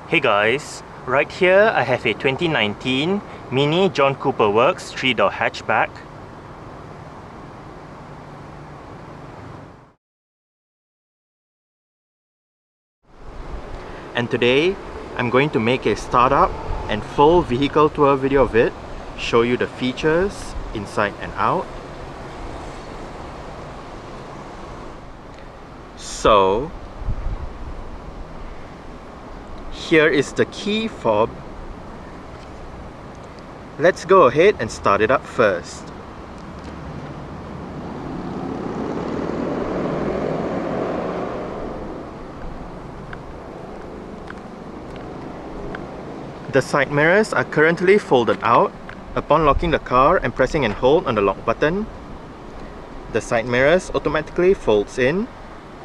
Hey guys, right here I have a 2019 Mini John Cooper Works 3-door hatchback. And today I'm going to make a startup and full vehicle tour video of it, show you the features inside and out. So here is the key fob. Let's go ahead and start it up first. The side mirrors are currently folded out. Upon locking the car and pressing and hold on the lock button, the side mirrors automatically folds in,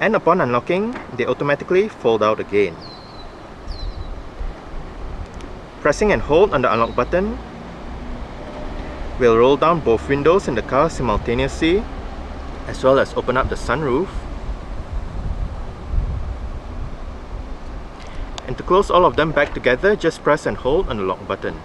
and upon unlocking, they automatically fold out again. Pressing and hold on the unlock button will roll down both windows in the car simultaneously, as well as open up the sunroof. And to close all of them back together, just press and hold on the lock button.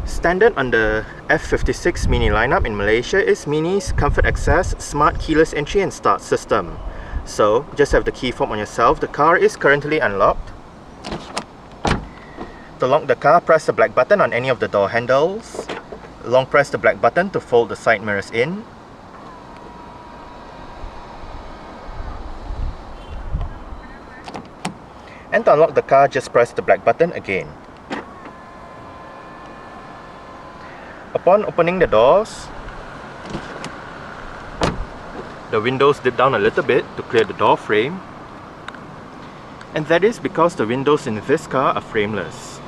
Standard on the F56 Mini lineup in Malaysia is Mini's Comfort Access Smart Keyless Entry and Start system. So, just have the key fob on yourself. The car is currently unlocked. To lock the car, press the black button on any of the door handles. Long press the black button to fold the side mirrors in. And to unlock the car, just press the black button again. Upon opening the doors, the windows dip down a little bit to clear the door frame, and that is because the windows in this car are frameless.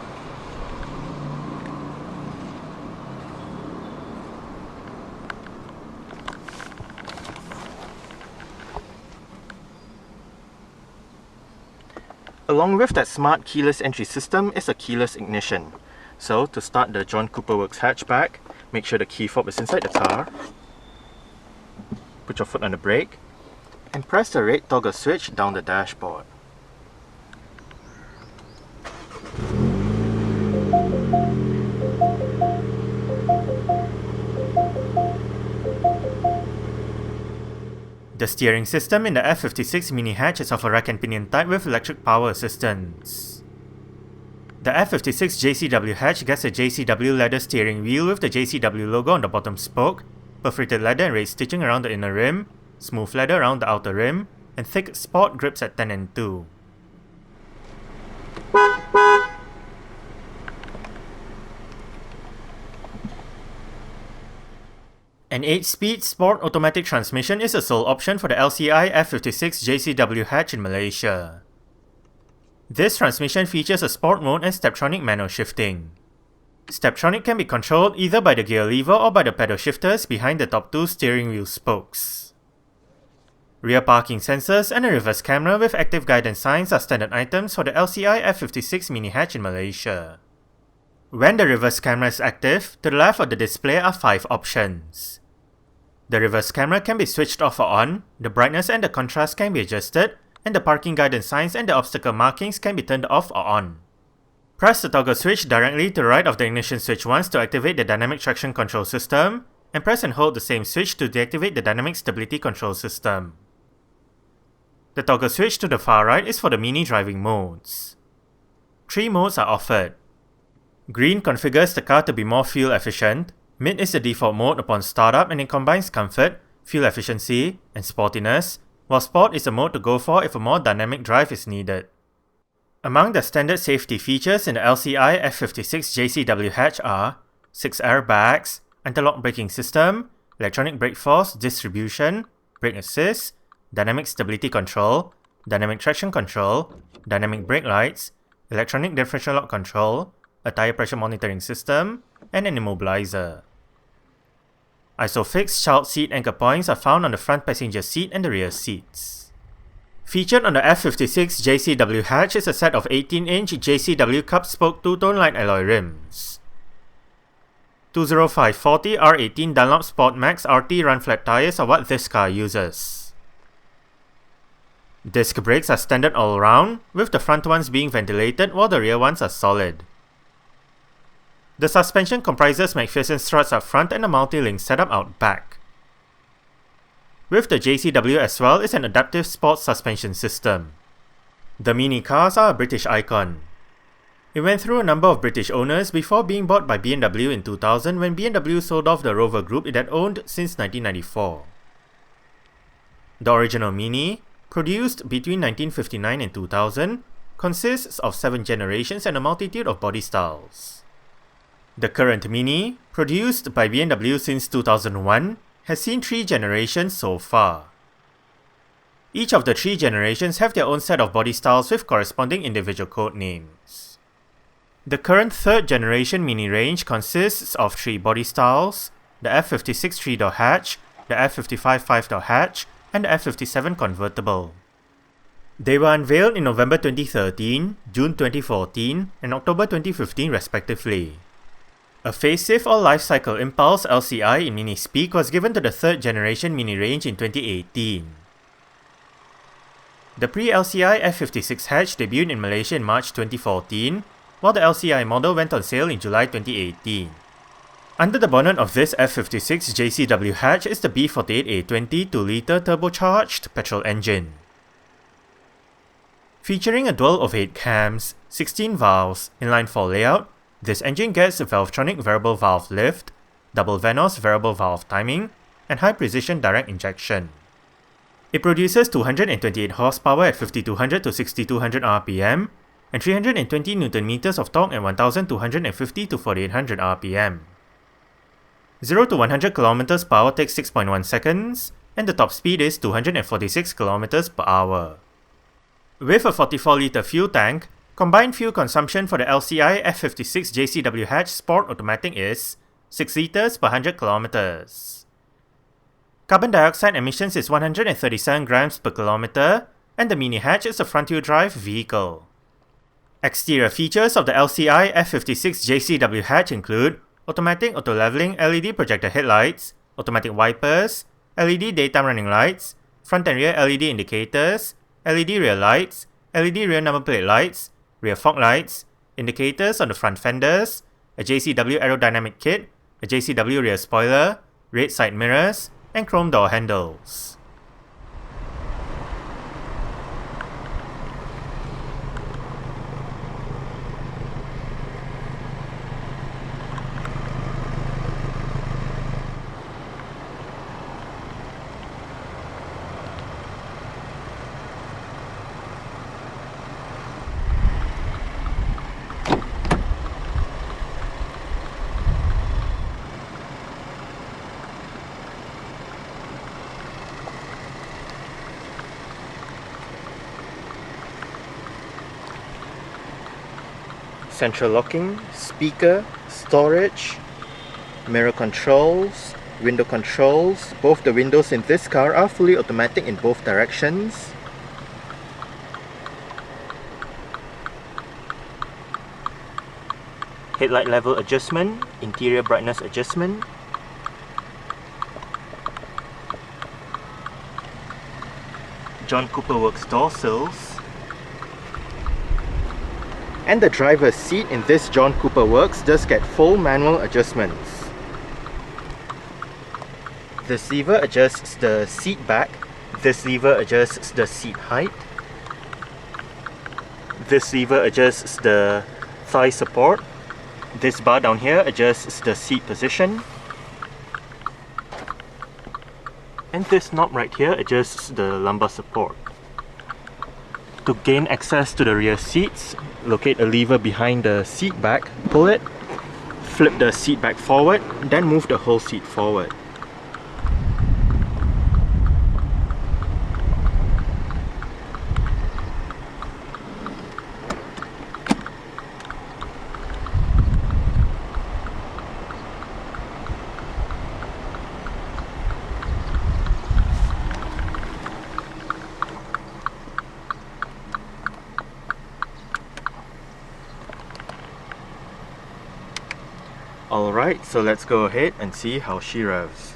Along with that smart keyless entry system is a keyless ignition. So to start the John Cooper Works hatchback, make sure the key fob is inside the car. Put your foot on the brake and press the red toggle switch down the dashboard. The steering system in the F56 Mini Hatch is of a rack and pinion type with electric power assistance. The F56 JCW hatch gets a JCW leather steering wheel with the JCW logo on the bottom spoke, perforated leather and raised stitching around the inner rim, smooth leather around the outer rim, and thick sport grips at 10 and 2. An 8-speed sport automatic transmission is a sole option for the LCI F56 JCW hatch in Malaysia. This transmission features a sport mode and Steptronic manual shifting. Steptronic can be controlled either by the gear lever or by the pedal shifters behind the top two steering wheel spokes. Rear parking sensors and a reverse camera with active guidance signs are standard items for the LCI F56 Mini Hatch in Malaysia. When the reverse camera is active, to the left of the display are 5 options. The reverse camera can be switched off or on, the brightness and the contrast can be adjusted, and the parking guidance signs and the obstacle markings can be turned off or on. Press the toggle switch directly to the right of the ignition switch once to activate the dynamic traction control system, and press and hold the same switch to deactivate the dynamic stability control system. The toggle switch to the far right is for the mini driving modes. 3 modes are offered. Green configures the car to be more fuel efficient, mid is the default mode upon startup and it combines comfort, fuel efficiency, and sportiness, while Sport is a mode to go for if a more dynamic drive is needed. Among the standard safety features in the LCI F56 JCW hatch are 6 airbags, anti-lock braking system, electronic brake force distribution, brake assist, dynamic stability control, dynamic traction control, dynamic brake lights, electronic differential lock control, a tire pressure monitoring system, and an immobilizer. ISOFIX child seat anchor points are found on the front passenger seat and the rear seats. Featured on the F56 JCW hatch is a set of 18-inch JCW cup spoke two-tone light alloy rims. 205/40 R18 Dunlop Sport Max RT run flat tyres are what this car uses. Disc brakes are standard all round, with the front ones being ventilated while the rear ones are solid. The suspension comprises McPherson struts up front and a multi-link setup out back. With the JCW as well is an adaptive sports suspension system. The Mini cars are a British icon. It went through a number of British owners before being bought by BMW in 2000 when BMW sold off the Rover Group it had owned since 1994. The original Mini, produced between 1959 and 2000, consists of 7 generations and a multitude of body styles. The current Mini, produced by BMW since 2001, has seen 3 generations so far. Each of the 3 generations have their own set of body styles with corresponding individual code names. The current 3rd generation Mini range consists of 3 body styles: the F56 3-door hatch, the F55 5-door hatch, and the F57 convertible. They were unveiled in November 2013, June 2014, and October 2015 respectively. A facelift or lifecycle impulse LCI in Mini speak was given to the 3rd generation Mini range in 2018. The pre-LCI F56 hatch debuted in Malaysia in March 2014, while the LCI model went on sale in July 2018. Under the bonnet of this F56 JCW hatch is the B48A20 2-litre turbocharged petrol engine. Featuring a dual of 8 cams, 16 valves, inline 4 layout, this engine gets Valvetronic variable valve lift, double Vanos variable valve timing, and high precision direct injection. It produces 228 horsepower at 5200 to 6200 RPM and 320 Nm of torque at 1250 to 4800 RPM. 0 to 100 km per hour takes 6.1 seconds, and the top speed is 246 km per hour. With a 44-litre fuel tank, combined fuel consumption for the LCI F56 JCW hatch Sport Automatic is 6 litres per 100 km. Carbon dioxide emissions is 137 grams per kilometre, and the Mini hatch is a front-wheel drive vehicle. Exterior features of the LCI F56 JCW hatch include automatic auto-leveling LED projector headlights, automatic wipers, LED daytime running lights, front and rear LED indicators, LED rear lights, LED rear number plate lights, rear fog lights, indicators on the front fenders, a JCW aerodynamic kit, a JCW rear spoiler, red side mirrors, and chrome door handles. Central locking, speaker, storage, mirror controls, window controls. Both the windows in this car are fully automatic in both directions. Headlight level adjustment, interior brightness adjustment. John Cooper Works door sills. And the driver's seat in this John Cooper Works does get full manual adjustments. This lever adjusts the seat back. This lever adjusts the seat height. This lever adjusts the thigh support. This bar down here adjusts the seat position. And this knob right here adjusts the lumbar support. To gain access to the rear seats, locate a lever behind the seat back, pull it, flip the seat back forward, then move the whole seat forward. Alright, so let's go ahead and see how she revs.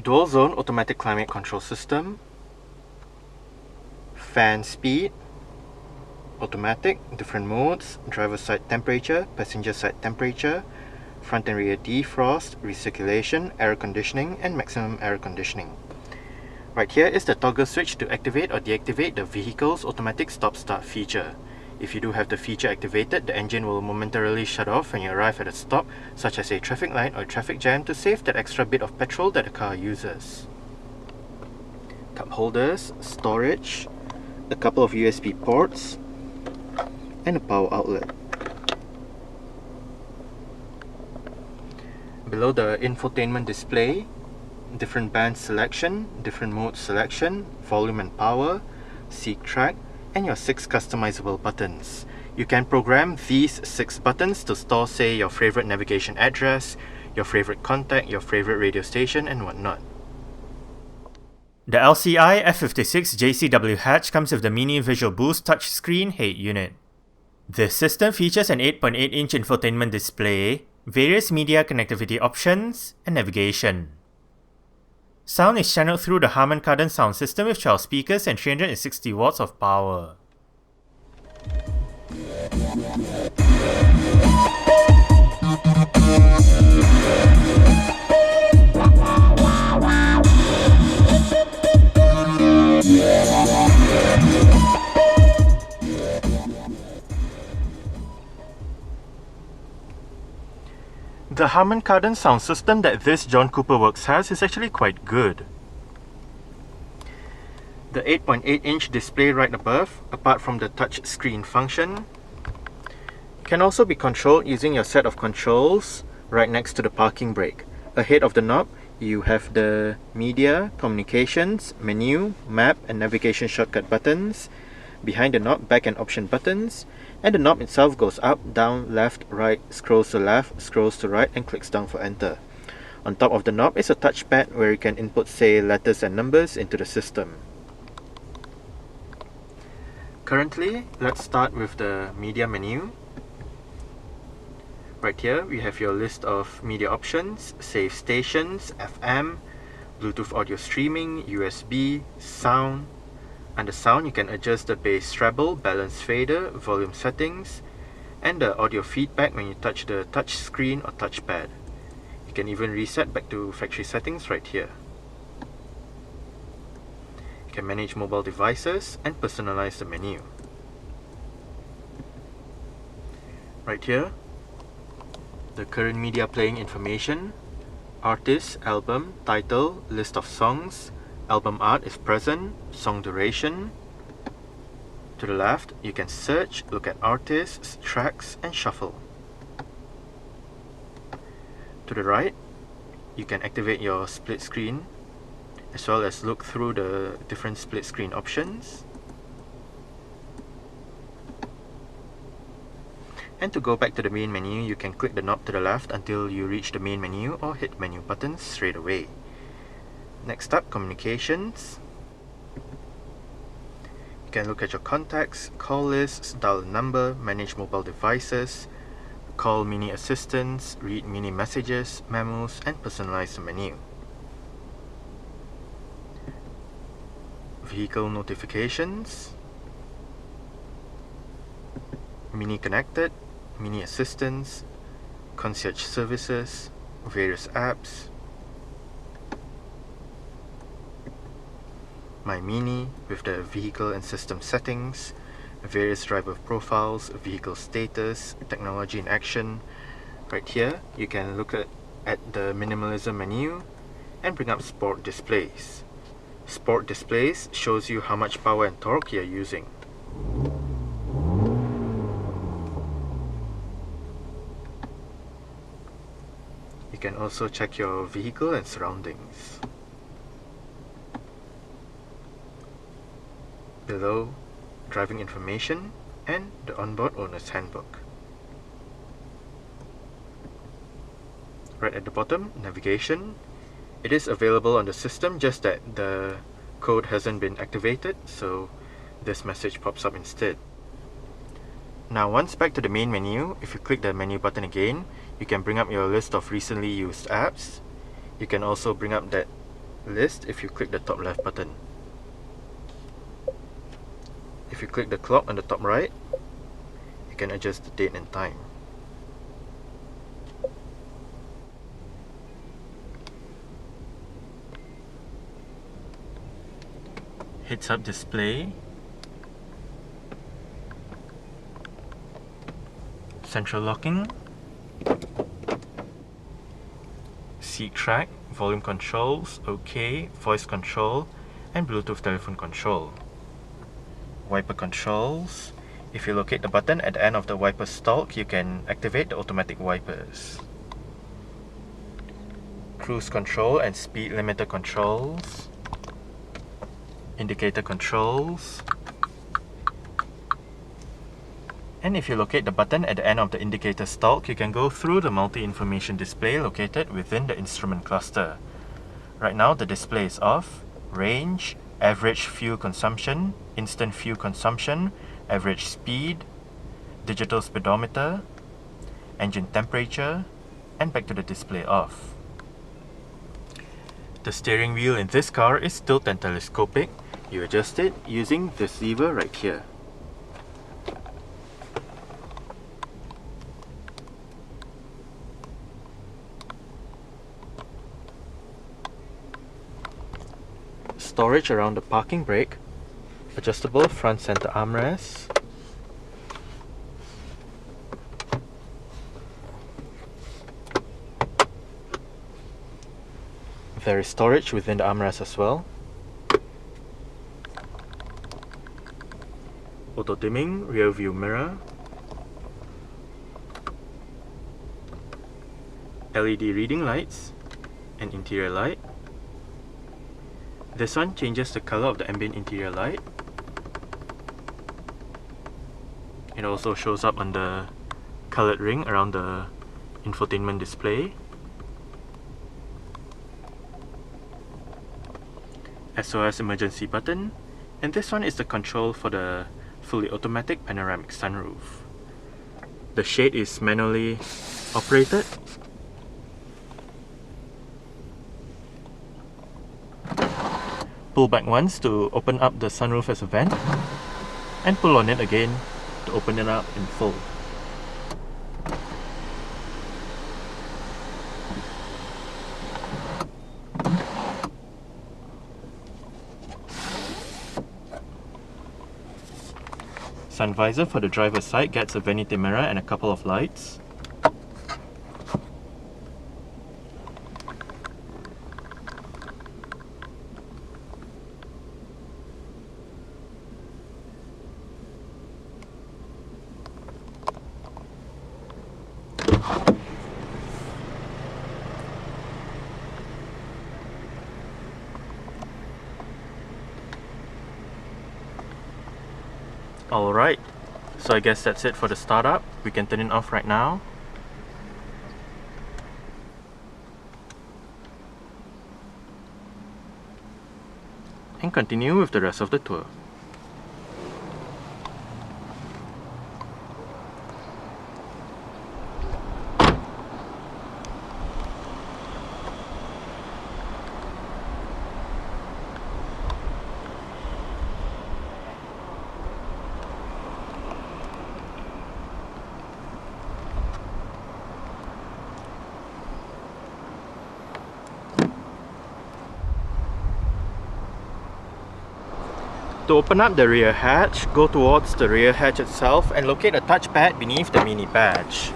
Dual zone automatic climate control system, fan speed, automatic, different modes, driver side temperature, passenger side temperature, front and rear defrost, recirculation, air conditioning, and maximum air conditioning. Right here is the toggle switch to activate or deactivate the vehicle's automatic stop-start feature. If you do have the feature activated, the engine will momentarily shut off when you arrive at a stop, such as a traffic light or a traffic jam, to save that extra bit of petrol that the car uses. Cup holders, storage, a couple of USB ports, and a power outlet. Below the infotainment display, different band selection, different mode selection, volume and power, seat track, and your 6 customizable buttons. You can program these 6 buttons to store, say, your favorite navigation address, your favorite contact, your favorite radio station, and whatnot. The LCI F56 JCW hatch comes with the Mini Visual Boost touchscreen head unit. This system features an 8.8-inch infotainment display, various media connectivity options, and navigation. Sound is channeled through the Harman Kardon sound system with 12 speakers and 360 watts of power. The Harman Kardon sound system that this John Cooper Works has is actually quite good. The 8.8-inch display right above, apart from the touch screen function, can also be controlled using your set of controls right next to the parking brake. Ahead of the knob, you have the media, communications, menu, map and navigation shortcut buttons. Behind the knob, back and option buttons, and the knob itself goes up, down, left, right, scrolls to left, scrolls to right, and clicks down for enter. On top of the knob is a touchpad where you can input, say, letters and numbers into the system. Currently, let's start with the media menu. Right here, we have your list of media options, save stations, FM, Bluetooth audio streaming, USB, sound. Under sound, you can adjust the bass treble, balance fader, volume settings, and the audio feedback when you touch the touch screen or touchpad. You can even reset back to factory settings right here. You can manage mobile devices and personalize the menu. Right here, the current media playing information, artist, album, title, list of songs, album art is present, song duration. To the left, you can search, look at artists, tracks, and shuffle. To the right, you can activate your split screen, as well as look through the different split screen options. And to go back to the main menu, you can click the knob to the left until you reach the main menu or hit menu buttons straight away. Next up, communications. You can look at your contacts, call lists, dial a number, manage mobile devices, call mini assistants, read mini messages, memos, and personalize the menu. Vehicle notifications, mini connected, mini assistants, concierge services, various apps, My Mini with the vehicle and system settings, various driver profiles, vehicle status, technology in action. Right here, you can look at the minimalism menu and bring up sport displays. Sport displays shows you how much power and torque you're using. You can also check your vehicle and surroundings. Below, driving information and the onboard owner's handbook. Right at the bottom, navigation. It is available on the system, just that the code hasn't been activated, so this message pops up instead. Now once back to the main menu, if you click the menu button again, you can bring up your list of recently used apps. You can also bring up that list if you click the top left button. If you click the clock on the top right, you can adjust the date and time. Heads-up display, central locking, seat track, volume controls, OK, voice control, and Bluetooth telephone control. Wiper controls. If you locate the button at the end of the wiper stalk, you can activate the automatic wipers. Cruise control and speed limiter controls. Indicator controls. And if you locate the button at the end of the indicator stalk, you can go through the multi-information display located within the instrument cluster. Right now the display is off. Range, average fuel consumption, instant fuel consumption, average speed, digital speedometer, engine temperature, and back to the display off. The steering wheel in this car is tilt and telescopic. You adjust it using this lever right here. Storage around the parking brake, adjustable front center armrest, there is storage within the armrest as well, auto dimming rear view mirror, LED reading lights, and interior light. This one changes the color of the ambient interior light. It also shows up on the colored ring around the infotainment display. SOS emergency button, and this one is the control for the fully automatic panoramic sunroof. The shade is manually operated. Pull back once to open up the sunroof as a vent, and pull on it again to open it up in full. Sun visor for the driver's side gets a vanity mirror and a couple of lights. Alright, so I guess that's it for the startup. We can turn it off right now. And continue with the rest of the tour. To open up the rear hatch, go towards the rear hatch itself and locate a touchpad beneath the mini badge.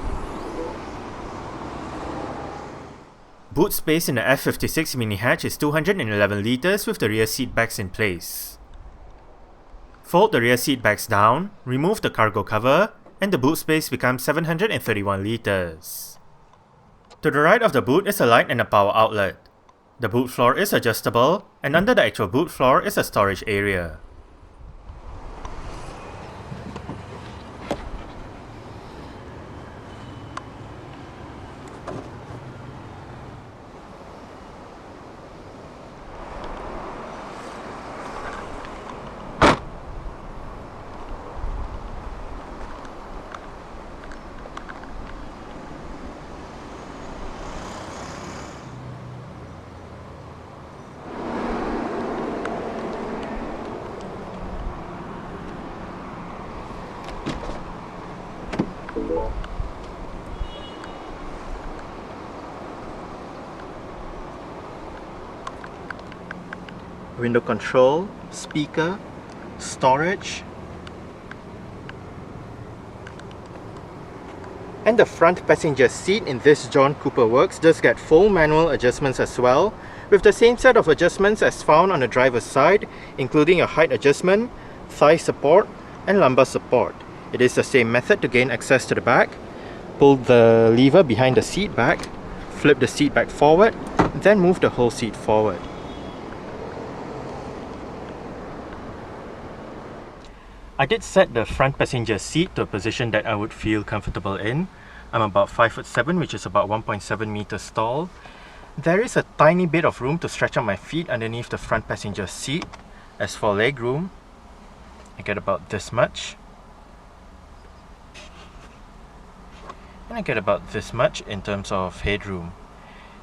Boot space in the F56 mini hatch is 211 litres with the rear seat backs in place. Fold the rear seat backs down, remove the cargo cover, and the boot space becomes 731 litres. To the right of the boot is a light and a power outlet. The boot floor is adjustable, and under the actual boot floor is a storage area. Window control, speaker, storage, and the front passenger seat in this John Cooper Works does get full manual adjustments as well, with the same set of adjustments as found on the driver's side, including a height adjustment, thigh support, and lumbar support. It is the same method to gain access to the back. Pull the lever behind the seat back, flip the seat back forward, then move the whole seat forward. I did set the front passenger seat to a position that I would feel comfortable in. I'm about 5'7", which is about 1.7 meters tall. There is a tiny bit of room to stretch out my feet underneath the front passenger seat. As for leg room, I get about this much. And I get about this much in terms of headroom.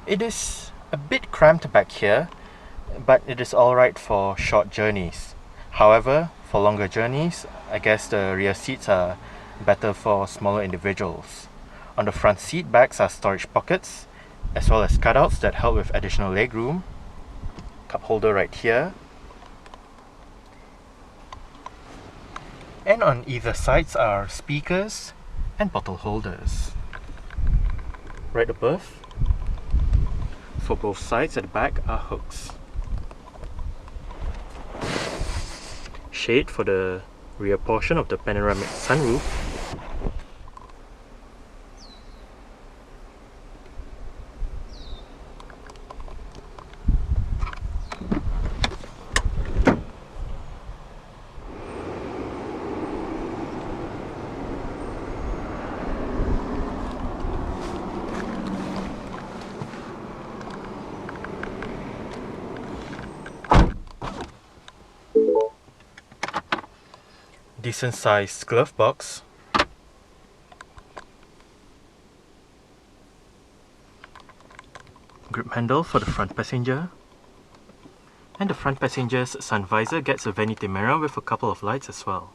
It is a bit cramped back here, but it is alright for short journeys. However, for longer journeys, I guess the rear seats are better for smaller individuals. On the front seat backs are storage pockets, as well as cutouts that help with additional leg room. Cup holder right here. And on either sides are speakers and bottle holders. Right above, for both sides at the back are hooks. Shade for the rear portion of the panoramic sunroof. Decent sized glove box. Grip handle for the front passenger. And the front passenger's sun visor gets a vanity mirror with a couple of lights as well.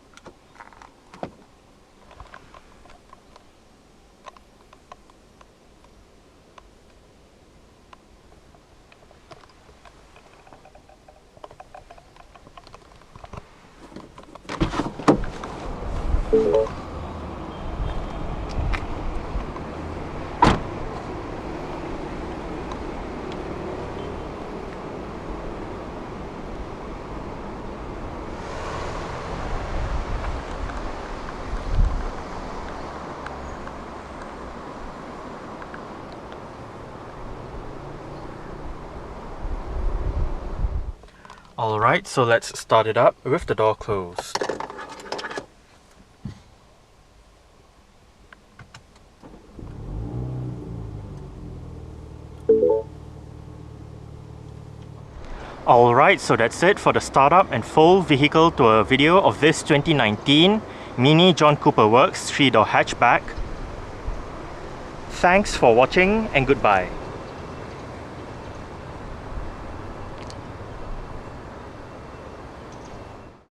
Alright, so let's start it up with the door closed. Alright, so that's it for the startup and full vehicle tour video of this 2019 Mini John Cooper Works 3-door hatchback. Thanks for watching and goodbye.